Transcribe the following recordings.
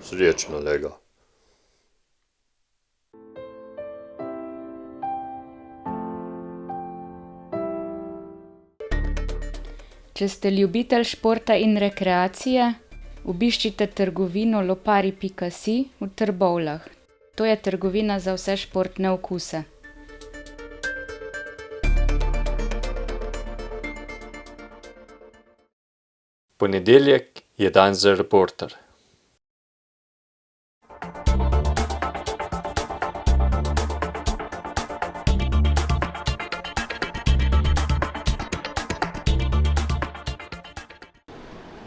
Srečno, lega. Če ste ljubitelj športa in rekreacije, obiščite trgovino lopari.si v Trbovljah. To je trgovina za vse športne okuse. Ponedeljek je dan za Reporter.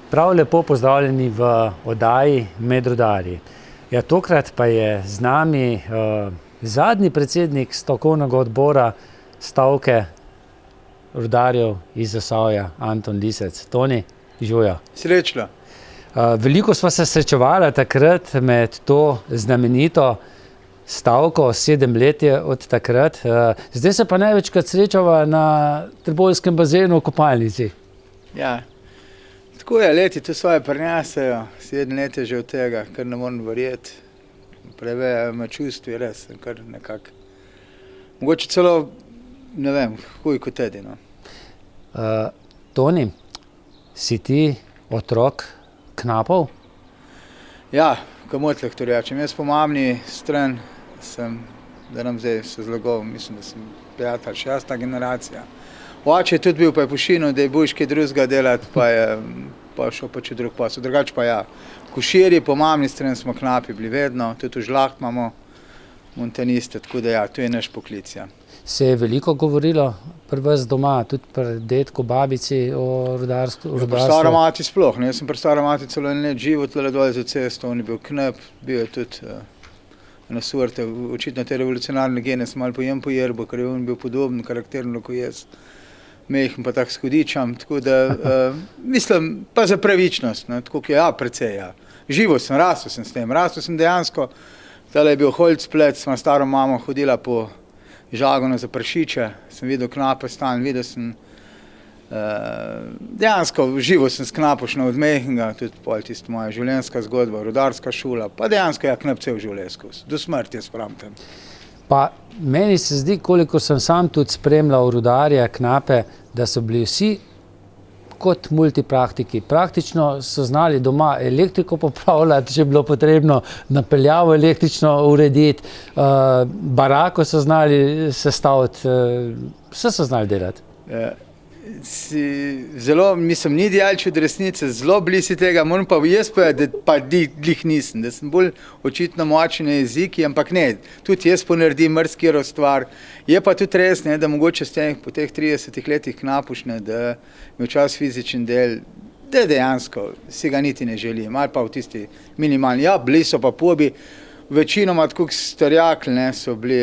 Prav lepo pozdravljeni v oddaji Med rudarji. Ja, tokrat pa je z nami zadnji predsednik stavkovnega odbora stavke rudarjev iz Zasavja, Anton Lisec. Toni, živjo. Srečno. Veliko sva se srečevala takrat med to znamenito stavko, 7 let je od takrat. Zdaj se pa največkrat srečava na Trboveljskem bazenu v kopalnici. Ja, tako je, leti to svoje prinesejo, 7 let je že od tega, kar ne moram verjeti. Prevejo me čustvi, res, kar nekako. Mogoče celo, ne vem, huj kot edi, no. Toni, si ti otrok knapov? Ja, kamotleh to rečem. Jaz po mamni stran sem, da nam zdaj se zlagal, mislim, da sem 5. ali 6. generacija. Oče je tudi bil, pa je pošinil, da je bojiš kaj drugega delati, pa je pa šel pač v drug posel. Drugače pa ja, koširji po mamni strani smo knapi bili vedno, tudi v Žlaht imamo montaniste, tako da ja, to je naš poklic, ja. Se je veliko govorilo pri vas doma, tudi pri dedku, babici o rudarstvu? Pri staro mati sploh, ne, jaz sem pri staro mati celo en let živel tle dole za cesto, on je bil knap, bil je tudi na sorte, očitno te revolucionarne gene sem malo pojem po jerbu, ker je on bil podoben, karakterno kot jaz. Mejhen pa tak s hudičam, tako da, mislim, pa za pravičnost, no, tako ki ja, precej, ja. Živo sem, rastel sem s tem, rastel sem dejansko, tale je bil Holcplet, sva staro mamo hodila po Žagonu za prašiče, sem videl knape stan, videl sem, dejansko živo sem s knapošno od mejhnega, tudi pol tista moja življenjska zgodba, rudarska šola, pa dejansko ja, knap cel življenjsko, do smrti jaz pravim tem. Pa meni se zdi, koliko sem sam tudi spremljal rudarje, knape, da so bili vsi kot multipraktiki. Praktično so znali doma elektriko popravljati, če je bilo potrebno, napeljavo električno urediti, barako so znali sestaviti, vse so znali delati. Zelo, mislim, ni djalč od resnice, zelo blizu tega, moram pa jaz povedati, da pa glih nisem, da sem bolj očitno močen na jeziki, ampak ne, tudi jaz ponaredim marsikero stvar. Je pa tudi res, ne, da mogoče po teh 30 letih knapušne, da mi včasih fizičen del, da dejansko si ga niti ne želim, ali pa v tisti minimalni, ja, bili so pa pobi, večinoma tako starjakli, ne, so bili,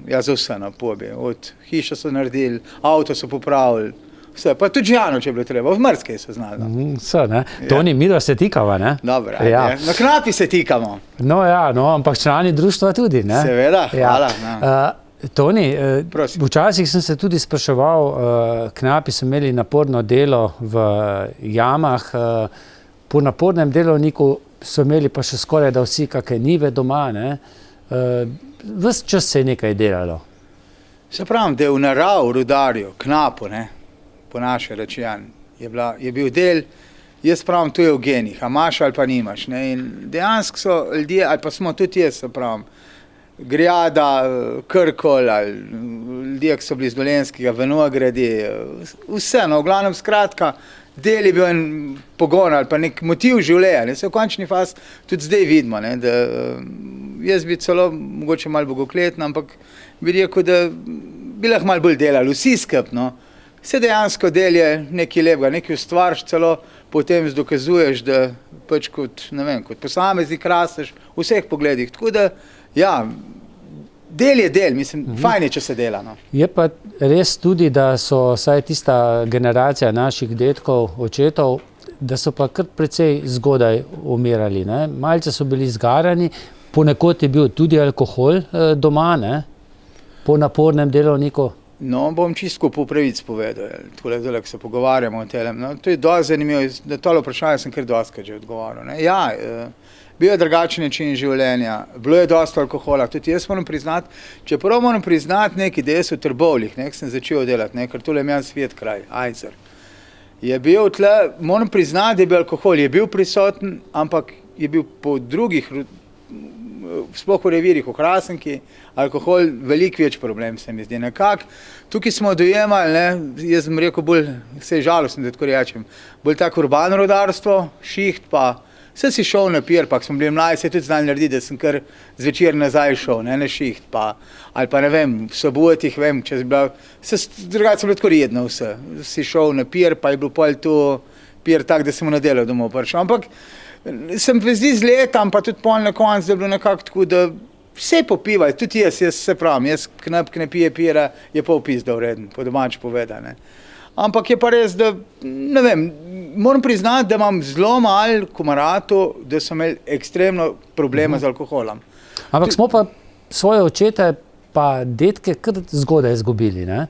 ja, za vse na pobi, od hiša so naredili, avto so popravili, vse, pa tudi Žano, če je bilo treba, v Mrskej so znali. Vse, ne. Toni, midva se tikava, ne? Dobro, ja. Na knapi se tikamo. No ja, no, ampak člani društva tudi, ne? Seveda, hvala. Ja. Toni, včasih sem se tudi spraševal, knapi so imeli naporno delo v jamah, po napornem delovniku so imeli pa še skoraj da vsi kakšne njive doma, ne? Ves čas se je nekaj delalo. Se pravim, da je v narav rudarju, knapu, ne, po naše rečejan, je bil del, jaz pravim, to je v genih, a imaš ali pa nimaš, ne, in dejansko so ljudje, ali pa smo tudi jaz, se pravim, Grijada, Krkol, ali ljudje, ki so bili z Dolenjskega, Vinogradi, vse, no, v glavnem skratka, del je bil en pogon ali pa nek motiv življenja, ne, se v končni faz tudi zdaj vidimo, ne, da jaz bi celo mogoče malo bogokletno, ampak bi rekel, da bi lahko malo bolj delali, vsi skupaj, no. Vse dejansko del je nekaj lepega, nekaj ustvariš celo, potem dokazuješ, da pač kot, ne vem, kot posameznik rasteš v vseh pogledih, tako da, ja, del je del, mislim, fajn je, če se dela, no. Je pa res tudi, da so vsaj tista generacija naših dedkov, očetov, da so pa kar precej zgodaj umirali, ne. Malce so bili zgarani, ponekod je bil tudi alkohol doma, ne, po napornem delovniku. No, bom čisto po pravic povedal, takole zdaj, ko se pogovarjamo o tem. No, to je dosti zanimivo, da tole vprašanje sem kar dostikrat že odgovoril, ne. Ja, bil je drugačen način življenja, bilo je dosta alkohola, tudi jaz moram priznati, čeprav moram priznati nekaj, da jaz v Trbovljih, sem začel delati, ker tule imam svet kraj, Ajzer. Je bil tle, moram priznati, da je bil alkohol, je bil prisoten, ampak je bil po drugih, sploh v revirih, v Hrasenki, alkohol veliko več problem, se mi zdi. Nekako, tukaj smo dojemali, jaz sem rekel bolj, vse žalostno, da tako rečem, bolj tako urbano rudarstvo, šiht pa, vse si šel na pier, pa smo bili mladi, se je tudi znali narediti, da sem kar zvečer nazaj šel, na šiht, pa, ali pa ne vem, v sobotih, vem, če sem bila, drugače sem bilo tako redno vse, si šel na pier, pa je bil pol tu pier tak, da sem mu na delo domov prišel, ampak sem zdi z letam, pa tudi pol na koncu, da je bilo nekako tako, da vse popivaj, tudi jaz se pravim, jaz ne pije pira, je pol pizda vreden, po domače povedane. Ampak je pa res, da, ne vem, moram priznati, da imam zelo malo komaratov, da so imeli ekstremno problema z alkoholom. Ampak smo pa svoje očete pa detke kar zgodaj izgubili, ne?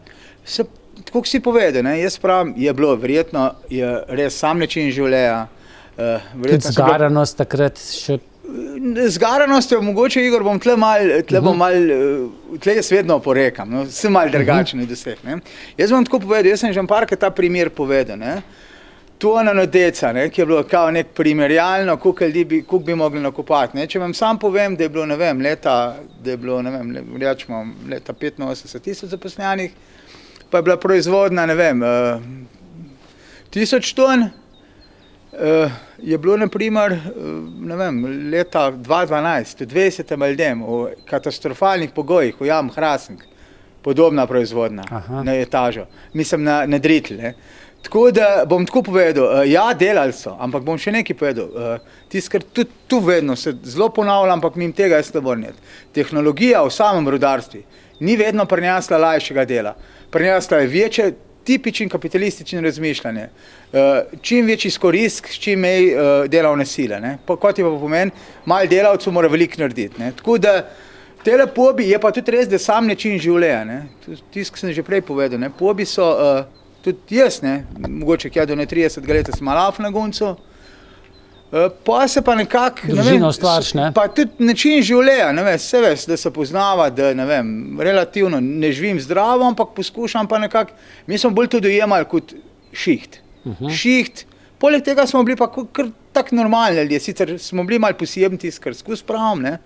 Tako si povedal, jaz pravim, je bilo verjetno, je res sam način življenja. Tudi zgaranost takrat še... Zgaranost je mogoče, Igor, bom tle jaz vedno oporekam, no, sem malo drugačen od vseh. Jaz bom tako povedal, jaz sem že parkrat ta primer povedal, to na deca, ki je bilo kao nek primerjalno, koliko bi mogli nakupati. Če vam sam povem, da je bilo, leta 85,000 zaposlenih, pa je bila proizvodna, 1000 ton, je bilo, leta 2012, v 20. ljudem, v katastrofalnih pogojih, v Jam Hrasenk, podobna proizvodna na etažo, mislim na Dritl. Tako da bom tako povedal, ja, delali so, ampak bom še nekaj povedal, ker tudi tu vedno se zelo ponavlja, ampak mimo tega je slabo vrniti. Tehnologija v samem rudarstvu ni vedno prinesla lajšega dela, prinesla je večje, tipičen kapitalističen razmišljanje. Čim večji izkoristek, čim manj delovne sile. Kot je pa pomen, malo delavcev mora veliko narediti. Tako da tele pobi je pa tudi res, da sam način življenja. Tisto, sem že prej povedal. Pobi so, tudi jaz, mogoče kje do 30 leta sem malaf na guncu, pa se pa nekako, pa tudi način življenja, vse veš, da se poznava, da relativno ne živim zdravo, ampak poskušam pa nekako, mi smo bolj to dojemali kot šiht. Šiht, poleg tega smo bili pa kar tako normalni ljudje, sicer smo bili malo posebni tisti, kar skozi pravim,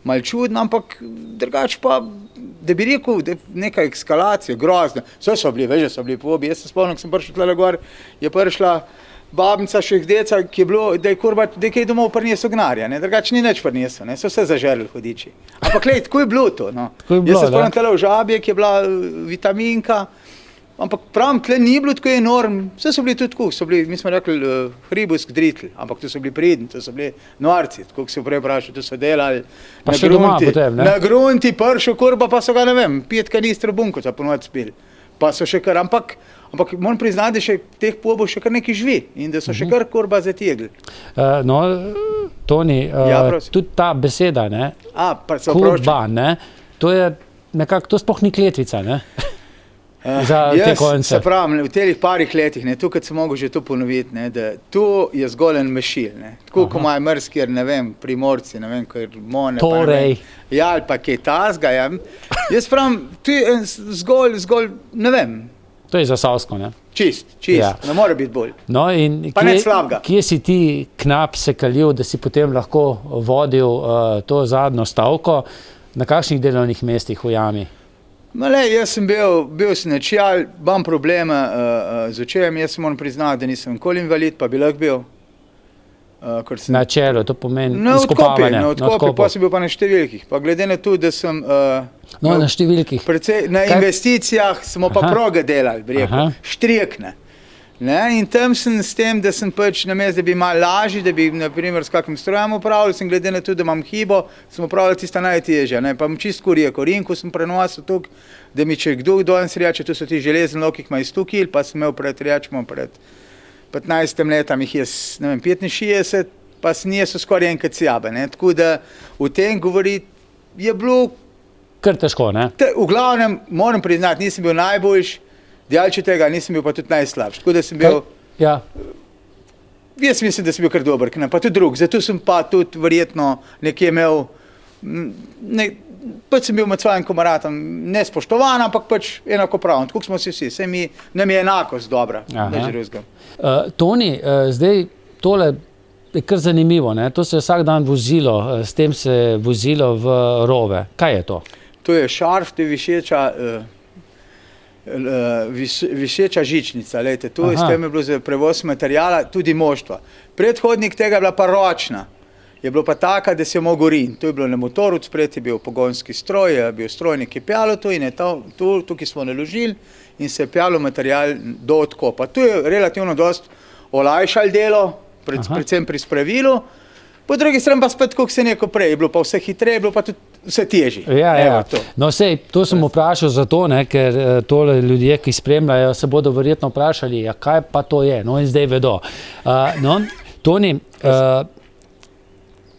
malo čudno, ampak drugače pa, da bi rekel, da neka eskalacija, grozna, vse so bili, veš, da so bili pobi, jaz se spomnim, ko sem prišel tle gor, je prišla babnica še deca, ki je bilo, da je kaj domov prinesel gnarja, drugače ni nič prinesel, so vse zažerili hodiči. Ampak glej, tako je bilo to, Jaz se spomnim tele v Žabje, ki je bila vitaminka, ampak pravim, tle ni bilo tako enorm, vse so bili tudi tako, mi smo rekli hribusk dritl, ampak to so bili pridni, to so bili noarci, tako se prej vprašal, to so delali na grunti, pršel kurba, pa so ga, 5 kanistrov bunkovca ponovno spili, pa so še kar, ampak moram priznati, da še teh pobov še kar nekaj živi in da so še kar kurba zategli. No, Toni, tudi ta beseda, kurba, to je nekako, to sploh ni kletvica, za te konce. Jaz se pravim, v telih parih letih, tukaj sem mogel že to ponoviti, da to je zgolj en mešil, tako ko imajo mrskjer, primorci, ko je Mone, torej. Ja, ali pa kaj tazga, jaz pravim, to je zgolj, ne vem, to je zasavsko, Čist, ne more biti bolj. No, in pa ne slabega. Kje si ti, Knap, se kalil, da si potem lahko vodil to zadnjo stavko, na kakšnih delovnih mestih v Jami? Jaz sem bil sem načal, imam probleme z očem, jaz moram priznati, da nisem nikoli invalid, pa bi lahko bil. Na čelu, to pomeni izkopavanje. Na odkopi, pa sem bil pa na številkih. Pa glede na to, da sem na številkih. Na investicijah smo pa proge delali, bi rekel, štrijekne. In tam sem s tem, da sem namesto, da bi malo lažji, da bi naprimer s kakim strojem upravljal, sem glede na to, da imam hibo, sem upravljal tista najtežja. Pa bom čisto rekel, Rinku sem prenosil tukaj, da mi če kdo danes reče, to so ti železni loki, ki imajo 100 kil, pa sem imel pred 15 letam jih jaz, 65, pa sem niso skoraj enkrat sjabe. Tako da v tem govoriti je bilo... Kar težko, V glavnem, moram priznati, nisem bil najboljši, djalče tega, nisem bil pa tudi najslabši. Tako da sem bil... jaz mislim, da sem bil kar dober knap, pa tudi drug. Zato sem pa tudi verjetno nekje imel, pač sem bil med svojim kamaratom nespoštovan, ampak pač enakopraven, tako smo si vsi, nam je enakost dobra. Toni, zdaj tole je kar zanimivo, ne? To se je vsak dan vozilo, s tem se je vozilo v rove. Kaj je to? To je šarf, to je višeča žičnica, lejte, to s tem je bilo za prevoz materijala, tudi moštva. Predhodnik tega je bila pa ročna, je bilo pa taka, da se je mogel rin. To je bilo na motoru, spred je bil pogonski stroj, je bil strojnik, ki je pjalo to in je tukaj smo naložili in se je pjalo materijal do odkopa. To je relativno dost olajšal delo, predvsem pri spravilu, po drugi strani pa spet, kako se neko prej, je bilo pa vse hitreje, je bilo pa tudi vse težje. No, sej, to sem vprašal zato, ne, ker tole ljudje, ki spremljajo, se bodo verjetno vprašali, ja, kaj pa to je, no in zdaj vedo. No, Toni,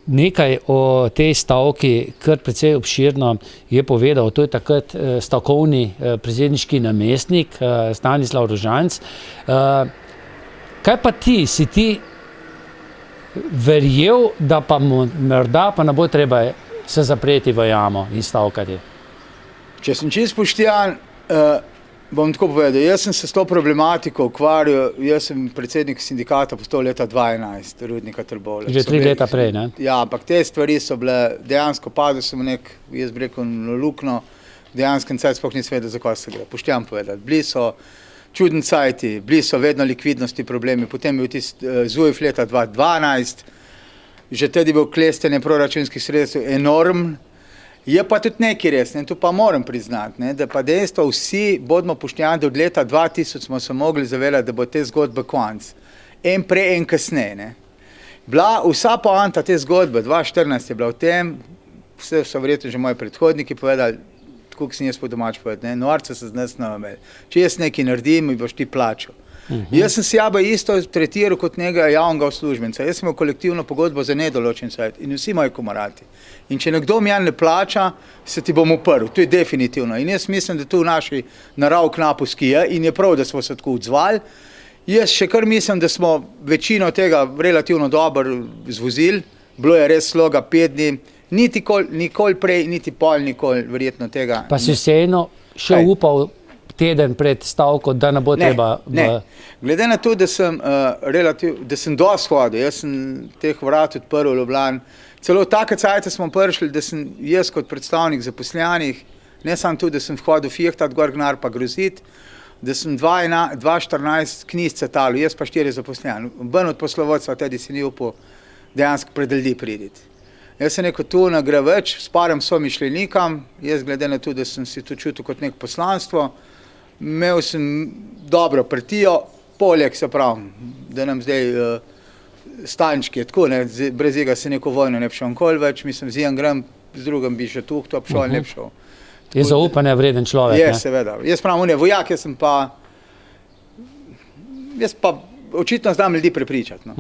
nekaj o tej stavki, kar precej obširno je povedal, to je takrat stavkovni predsedniški namestnik Stanislav Rožanc. Kaj pa ti, si ti verjel, da pa morda pa ne bo treba se zapreti v jamo in stavkati? Če sem čisto pošten, bom tako povedal, jaz sem se s to problematiko ukvarjal, jaz sem predsednik sindikata postal leta 2011, Rudnika Trbovlje. Že 3 leta prej, ne? Ja, ampak te stvari so bile, dejansko padel sem v jaz bi rekel, luknjo, dejansko cajt sploh nisem vedel, za kaj se gre. Pošten povedal, bili so čudni cajti, bili so vedno likvidnosti problemi, potem je bil tisti ZUJF leta 2012, že tudi bil klestenje proračunskih sredstev enorm, je pa tudi nekaj res, to pa moram priznati, da pa dejstvo vsi bodimo pošteni, da od leta 2000 smo se mogli zavedati, da bo te zgodbe konc. En prej, en kasneje. Vsa poanta te zgodbe, 2014 je bila v tem, vse so verjetno že moji predhodniki povedali, tako sem jaz po domač povedal, norca se z nas ne imeli. Če jaz nekaj naredim, mi boš ti plačal. Jaz sem si isto tretiral kot nekega javnega uslužbenca. Jaz sem imel kolektivno pogodbo za nedoločen čas in vsi moji kamarati. In če nekdo mi ne plača, se ti bom uprl. To je definitivno. In jaz mislim, da to v naši narav knapovski je in je prav, da smo se tako odzvali. Jaz še kar mislim, da smo večino tega relativno dobro zvozili. Bilo je res sloga 5 dni. Nikoli prej, niti pol, nikoli verjetno tega. Pa si vseeno še upal teden pred stavko, da ne bo treba... Ne. Glede na to, da sem dosti hodil, jaz sem teh vrat odprl v Ljubljani, celo take cajte smo prišli, da sem jaz kot predstavnik zaposlenih, ne samo tu, da sem hodil fihtat, gor gnar pa grozit, da sem 2014 knjiž cetal, jaz pa 4 zaposleni. Ben od poslovodstva tudi si ni upal dejansko pred ljudi priditi. Jaz sem rekel, tu ne gre več, s parem somišljenikam, jaz glede na to, da sem si to čutil kot nek poslanstvo, imel sem dobro partijo, poleg se pravim, da nam zdaj Stančki je tako, brez njega se neko vojno ne bi šel nikoli več, mislim, z enim grem, z drugim bi še tuhto, ob šol ne bi šel. Je zaupanja vreden človek, ne? Je, seveda. Jaz pravim, vojak, jaz pa očitno znam ljudi prepričati.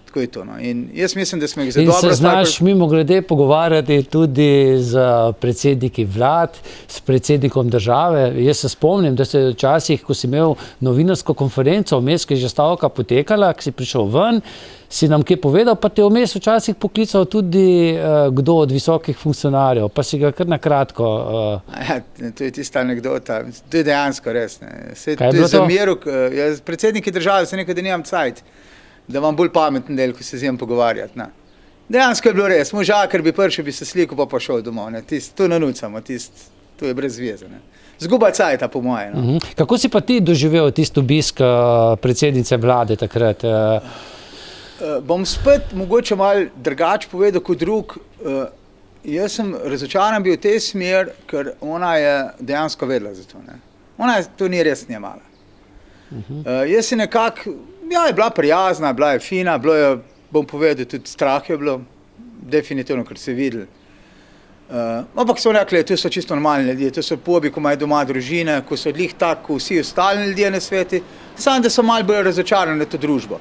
Tako je to. In jaz mislim, da smo jih za dobro... In se znaš mimogrede pogovarjati tudi z predsedniki vlad, s predsednikom države. Jaz se spomnim, da se včasih, ko si imel novinarsko konferenco, vmes, ki je že stavka potekala, ki si prišel ven, si nam kaj povedal, pa te vmes včasih poklical tudi kdo od visokih funkcionarjev, pa si ga kar na kratko... To je tista anekdota, to je dejansko res. Kaj je bilo to? Predsedniki države se nekaj, da nimam cajt, da vam bolj pameten del, ko se z njim pogovarjati. Dejansko je bilo res, moža, ker bi prišel, bi se slikal, pa šel domov. To nanucamo, to je brez zveze. Zguba cajta, po moje. Kako si pa ti doživel tisto obisk predsednice vlade takrat? Bom spet mogoče malo drugače povedal kot drug. Jaz sem razočaran bil v tej smer, ker ona je dejansko vedela za to. Ona to ni res njemala. Jaz si nekako, je bila prijazna, bila je fina, bilo je, bom povedal, tudi strah je bilo, definitivno, ker se videli. Ampak so rekli, to so čisto normalni ljudje, to so pobi, ko imajo doma družine, ko so odlih tako kot vsi ostali ljudje na sveti, samo da so malo bolj razočarani na to družbo.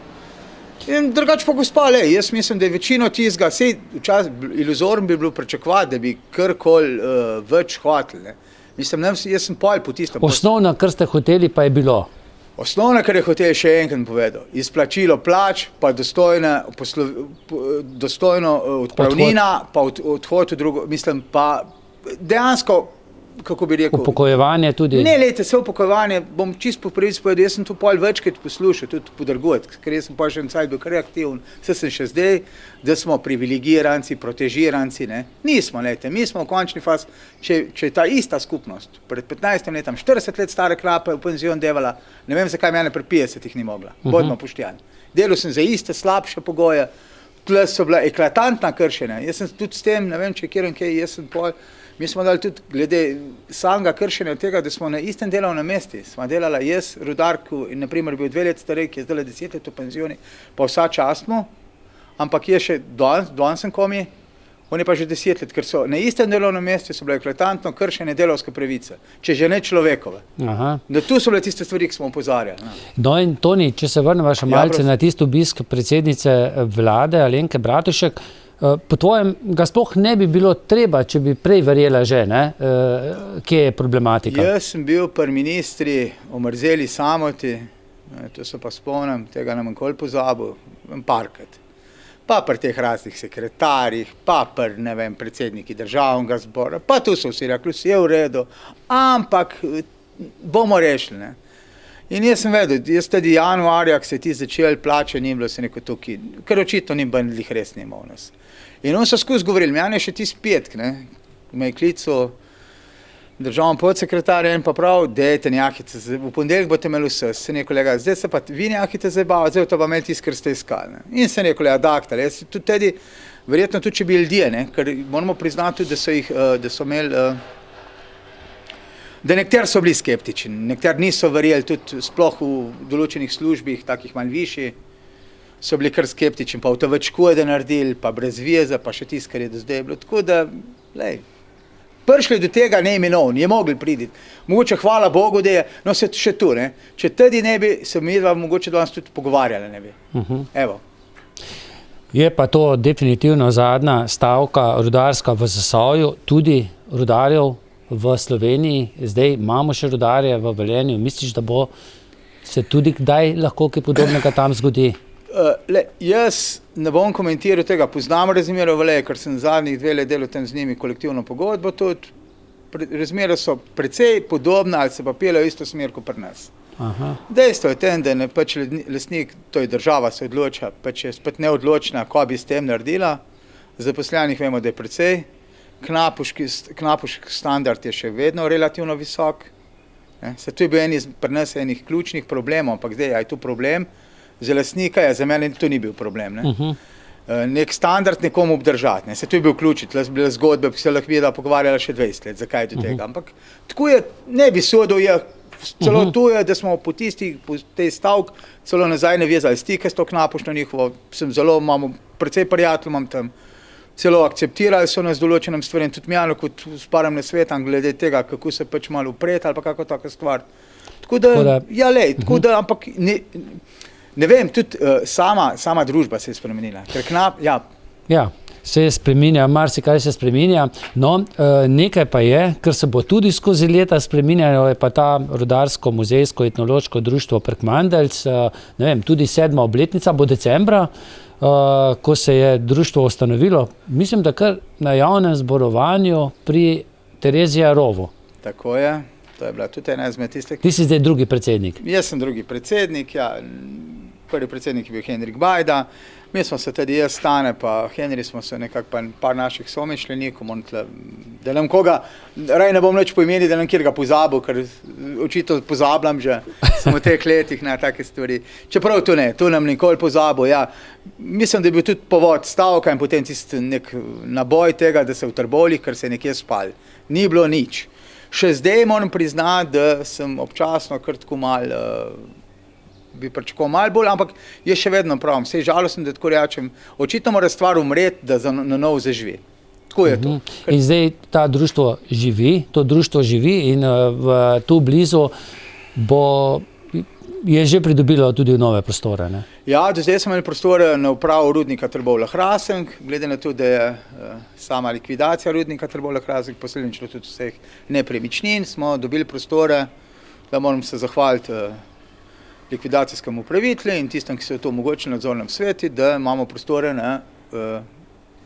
In drugače pa gospa, jaz mislim, da je večino tizga, iluzorno bi bilo pričakovati, da bi karkoli več hoteli. Mislim, jaz sem pol po tistem. Osnovno, kar ste hoteli, pa je bilo? Osnovno, kar je hotel še enkrat povedal, izplačilo plač, pa dostojno odpravnina, pa odhod v drugo, mislim, pa dejansko, kako bi rekel... Upokojevanje tudi? Ne, lejte, vse upokojevanje, bom čisto po pravici povedal, jaz sem to pol večkrat poslušal, tudi podrgot, ker jaz sem pa še en cajt bil kar aktiven, vse sem še zdaj, da smo privilegiranci, protežiranci, ne. Nismo, lejte, mi smo v končni faz, če je ta ista skupnost, pred 15 letom, 40 let stare klape v penzion devala, ne vem, zakaj mene pri 50 ni mogla, bodimo pošteni. Delal sem za iste slabše pogoje, tle so bila eklatantna kršenja, jaz sem tudi s tem, ne vem, če kjer kaj, jaz sem pol, mi smo dali tudi glede samega kršenja od tega, da smo na istem delovnem mesti. Smo delala jaz, rudarku, in naprimer bil 2 let starej, ki je zdaj 10 let v penzioni, pa vsa čast mu, ampak je še danes sem komi, on je pa že 10 let, ker so na istem delovnem mestu so bile eklatantno kršene delovske pravice, če že ne človekove. Aha. Da tu so bile tiste stvari, ki smo opozarjali. No in Toni, če se vrnemo še malce na tisto obisk predsednice vlade Alenke Bratušek, po tvojem ga sploh ne bi bilo treba, če bi prej verjela že, ne? Kje je problematika? Jaz sem bil pri ministri Omerzeli Samoti, to se pa spomnim, tega ne bom nikoli pozabil, parkrat. Pa pri teh raznih sekretarjih, pa pri, ne vem, predsedniki državnega zbora, pa tu so vsi rekli, vse je v redu, ampak bomo rešili, ne. In jaz sem vedel, jaz tudi januarja, ko se ti začeli plače, ni bilo se neko tukaj, ker očitno ni banjih res ni imel nas. In on so skozi govorili, Jan je še ti spetk, ne, me je klical državni podsekretar in pa prav, dejte njakite, v ponedeljek boste imeli vse, se ne kolega, zdaj se pa vi njakite zabavati, zdaj to pa imeli tisto, kar ste iskali, ne. In se ne kolega, daktar, jaz tudi tedi, verjetno tudi če bi ljudje, ne, ker moramo priznati tudi, da so imeli, da nekateri so bili skeptični, nekateri niso verjeli, tudi sploh v določenih službih, takih manj višji, so bili kar skeptični, pa v to več škode naredili, pa brez veze, pa še tisto, kar je do zdaj bilo. Tako da, lej, prišli do tega neimenovni, je mogli priti. Mogoče hvala Bogu, da je, no se še tu, ne, če tudi ne bi, se mi dva mogoče danes tudi pogovarjali, ne bi. Evo. Je pa to definitivno zadnja stavka rudarska v Zasavju, tudi rudarjev v Sloveniji, zdaj imamo še rudarje v Velenju, misliš, da bo se tudi kdaj lahko kaj podobnega tam zgodi? Jaz ne bom komentiral tega, poznam razmere v Velenju, ker sem zadnjih 2 let delal tam z njimi kolektivno pogodbo, tudi razmere so precej podobne ali se pa peljejo isto smer kot pri nas. Aha. Dejstvo je tem, da pač lastnik, to je država, se odloča, pač je spet neodločna, ko bi s tem naredila, zaposlenih vemo, da je precej, knapuški standard je še vedno relativno visok. Se tu je bil pri nas enih ključnih problemov, ampak zdaj je tu problem, za lastnika je, za mene to ni bil problem. Ne? Nek standard nekomu obdržati, ne? Se tu je bil ključit, so bile zgodbe, ki se lahko videla pogovarjala še 20 let, zakaj je do tega. Ampak tako je, ne bi sodil, je celo tu je, da smo po tej stavk celo nazaj navezali stike s to knapušno njihovo, imamo precej prijatelj, imam tam, celo akceptirali so nas določenem stvarem, tudi Mijano kot sparam na svetam glede tega, kako se pač malo upreti ali pa kako taka stvar. Tako da, ja lej, tako da, ampak ne vem, tudi sama družba se je spremenila. Ja, se je spreminja, marsikaj se spreminja. No, nekaj pa je, ker se bo tudi skozi leta spreminjalo, je pa ta rudarsko-muzejsko-etnološko društvo Prekmandeljc, ne vem, tudi 7. obletnica bo decembra, ko se je društvo ustanovilo, mislim, da kar na javnem zborovanju pri Terezija Rovu. Tako je, to je bila tudi ena izmed tistih. Ti si zdaj drugi predsednik. Jaz sem drugi predsednik, ja. Prvi predsednik je bil Henrik Bajda, mi smo se tudi jaz, Stane, pa Henry smo se nekako pa par naših somišljenikov, da nam koga, raj ne bom nič poimeni, da nam kjer ga pozabil, ker očitno pozabljam že, sem v teh letih na take stvari. Čeprav to ne, to nam nikoli pozabil, ja. Mislim, da je bil tudi povod stavka in potem tisti nek naboj tega, da se v Trbovljah, ker se je nekje spal. Ni bilo nič. Še zdaj moram priznati, da sem občasno kar tako malo bi pričakoval malo bolj, ampak je še vedno pravim, sej žalostno, da tako rečem, očitno mora stvar umreti, da na novo zaživi. Tako je to. In zdaj ta društvo živi, to društvo živi in tu blizu je že pridobilo tudi nove prostore, ne? Ja, do zdaj smo imeli prostore na upravo rudnika Trbovlje-Hrastnik, glede na to, da je sama likvidacija rudnika Trbovlje-Hrastnik posledično tudi vseh nepremičnin, smo dobili prostore, da moram se zahvaliti likvidacijskemu upravitelju in tistem, ki so to omogočili nadzornem sveti, da imamo prostore na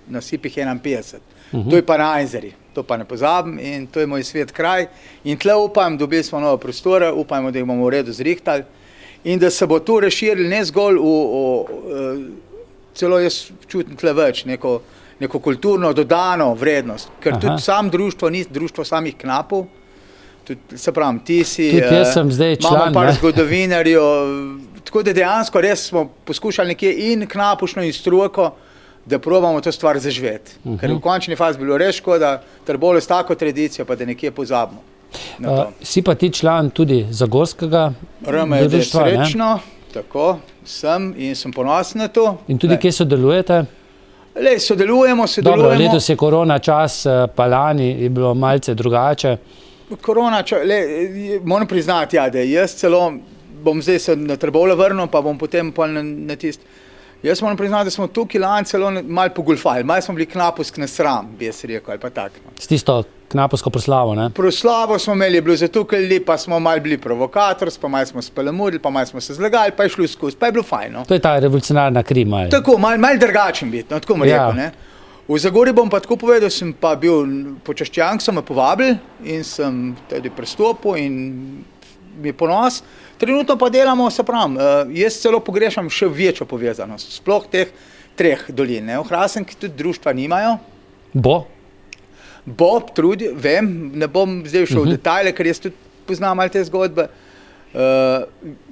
nasipih 51. To je pa na Ajzeri, to pa ne pozabim in to je moj svet kraj. In tle upam, dobili smo nove prostore, upajmo, da jih bomo v redu zrihtali in da se bo to razširili ne zgolj celo jaz čutim tle več, neko kulturno dodano vrednost, ker tudi sam društvo ni društvo samih knapov, tudi, se pravim, ti si, tudi jaz sem zdaj član, imamo par zgodovinarjev, tako da dejansko res smo poskušali nekje in knapušno in stroko, da probamo to stvar zaživeti. Ker v končni fazi bilo res škoda, Trbovlje s tako tradicijo, pa da nekje pozabimo. Si pa ti član tudi Zagorskega društva, ne? Srečno, tako, sem in sem ponosen na to. In tudi kje sodelujete? Sodelujemo. Dobro, letos je korona čas, pa lani je bilo malce drugače. Korona čas, moram priznati, ja, da jaz celo bom zdaj se na Trbovlje vrnil, pa bom potem na tisti. Jaz moram priznati, da smo tukaj lani celo malo pogulfali, malo smo bili knapovsk na sram, bi jaz rekel, ali pa tak. S tisto knapovsko proslavo, ne? Proslavo smo imeli, je bilo zatukali, pa smo malo bili provokatorski, pa malo smo spelamudili, pa malo smo se zlagali, pa je šlo skozi, pa je bilo fajn. To je ta revolucionarna kri malo. Tako, malo drugačen biti, no, tako bom rekel, ne. V Zagorju bom pa tako povedal, sem pa bil počaščen, so me povabili in sem tudi prestopil in mi je ponos. Trenutno pa delamo, se pravim, jaz celo pogrešam še večjo povezanost, sploh teh 3 dolin, ne, v Hrasenki tudi društva nimajo. Bo, trudi, vem, ne bom zdaj šel v detajle, ker jaz tudi poznam malo te zgodbe.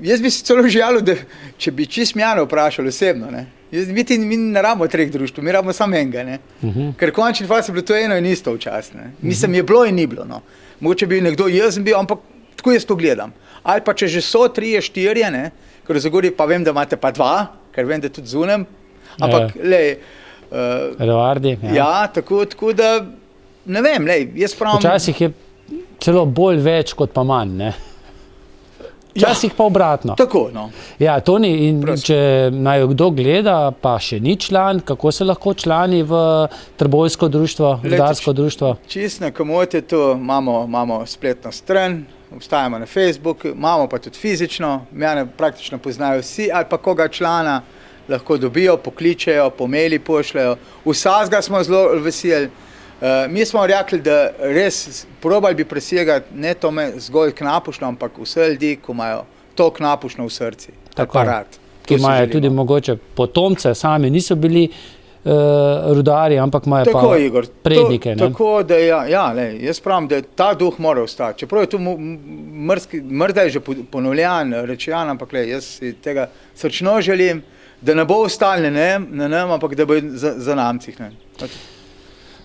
Jaz bi se celo želel, da če bi čisto mene vprašali osebno, ne, mi ne rabimo 3 društv, mi rabimo samo enega, ne, ker v končni fazi je bilo to eno in isto včasih, ne, mislim, je bilo in ni bilo, no, mogoče bi nekdo jaz bil, ampak tako jaz to gledam. Ali pa če že so 3, 4, ne, ker v Zagorju pa vem, da imate pa 2, ker vem, da tudi zunem, ampak Revardi, ja, tako da, ne vem, jaz pravim. Včasih je celo bolj več kot pa manj, ne. Včasih pa obratno. Tako, no. Ja, Toni, in če naj kdo gleda, pa še ni član, kako se lahko člani v Trbovljsko društvo, rudarsko društvo? Čisto na komoti tu imamo spletno stran, obstajamo na Facebooku, imamo pa tudi fizično, mene praktično poznajo vsi, ali pa koga člana lahko dobijo, pokličejo, po maili pošljajo. Vsazga smo zelo veseli. Mi smo rekli, da res probali bi presegati ne to zgolj knapušno, ampak vse ljudi, ko imajo to knapušno v srci. Aparat. Ki imajo tudi mogoče potomce, sami niso bili rudarji, ampak imajo tako, pa Igor, prednike. Tako, da jaz pravim, da ta duh mora ostati. Čeprav je tu mrda je že ponovljan, rečejan, ampak jaz si tega srčno želim, da ne bo ostali na nam, ampak da bo za namcih.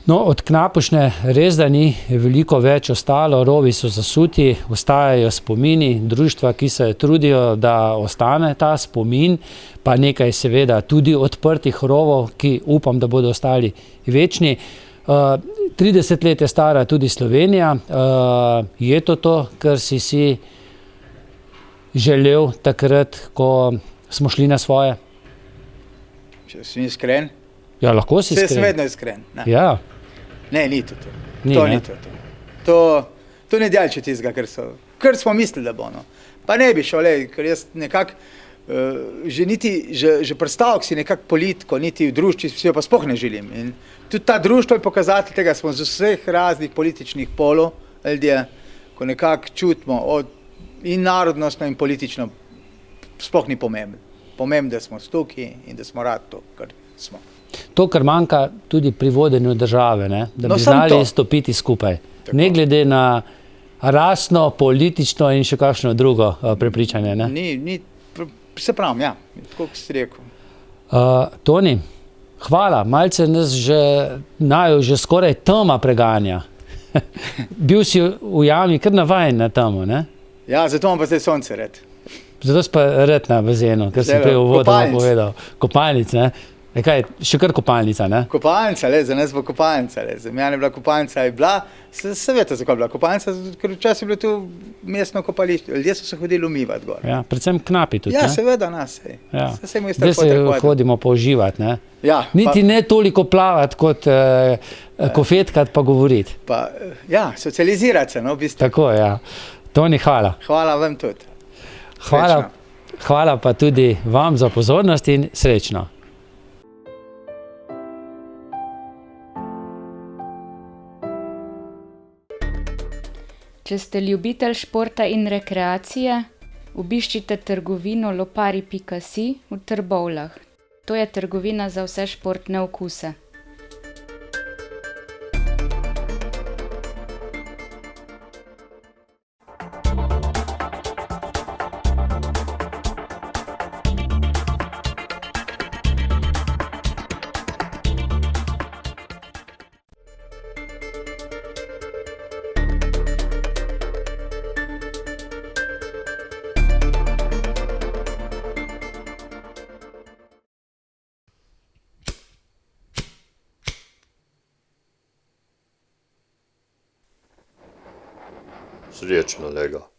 No, od knapušne res da ni veliko več ostalo, rovi so zasuti, ostajajo spomini, društva, ki se trudijo, da ostane ta spomin, pa nekaj seveda tudi odprtih rovov, ki upam, da bodo ostali večni. 30 let je stara tudi Slovenija, je to, kar si želel takrat, ko smo šli na svoje? Če si iskren? Ja, lahko si iskren. Sem vedno iskren. Ja. Ne, ni to. To ni delče tistega, kar smo mislili, da bo. No. Pa ne bi šel, ker jaz nekako, že predstavljal si nekako politiko, niti v društvu si jo pa sploh ne želim. In tudi ta društvo je pokazatelj tega, smo z vseh raznih političnih polov, ljudje, ko nekako čutimo in narodnostno in politično, sploh ni pomembno. Pomembno, da smo tukaj in da smo rad to, kar smo. To, kar manjka tudi pri vodenju države, ne? Da bi znali stopiti skupaj. Tako. Ne glede na rasno, politično in še kakšno drugo prepričanje. Ne? Se pravim, ja, tako kot si rekel. Toni, hvala, malce nas že skoraj tema preganja. Bil si v jami kar navajen na temo, ne? Ja, zato imam pa zdaj sonce red. Zato si pa red na bazenu, ker sem prej uvodoma povedal. Kopalnic, ne? Kaj, še kar kopalnica, ne? Kopalnica, za nas bo kopalnica, za mene je bila kopalnica, je bila, seveda zakaj je bila kopalnica, ker včasih je bilo tu mestno kopališče, ljudje so se hodili umivati gor. Ja, predvsem knapi tudi, ja, ne? seveda nas, ja. Zdaj se hodimo použivati, ne? Ja. Niti ne toliko plavati, kot kofetkat pa govoriti. Pa, ja, socializirati se, no, v bistvu. Tako, ja. Toni, hvala. Hvala vam tudi. Hvala Hvala pa tudi vam za pozornost in srečno. Če ste ljubitelj športa in rekreacije, obiščite trgovino lopari.si v Trbovljah. To je trgovina za vse športne okuse. Srečno, Lega.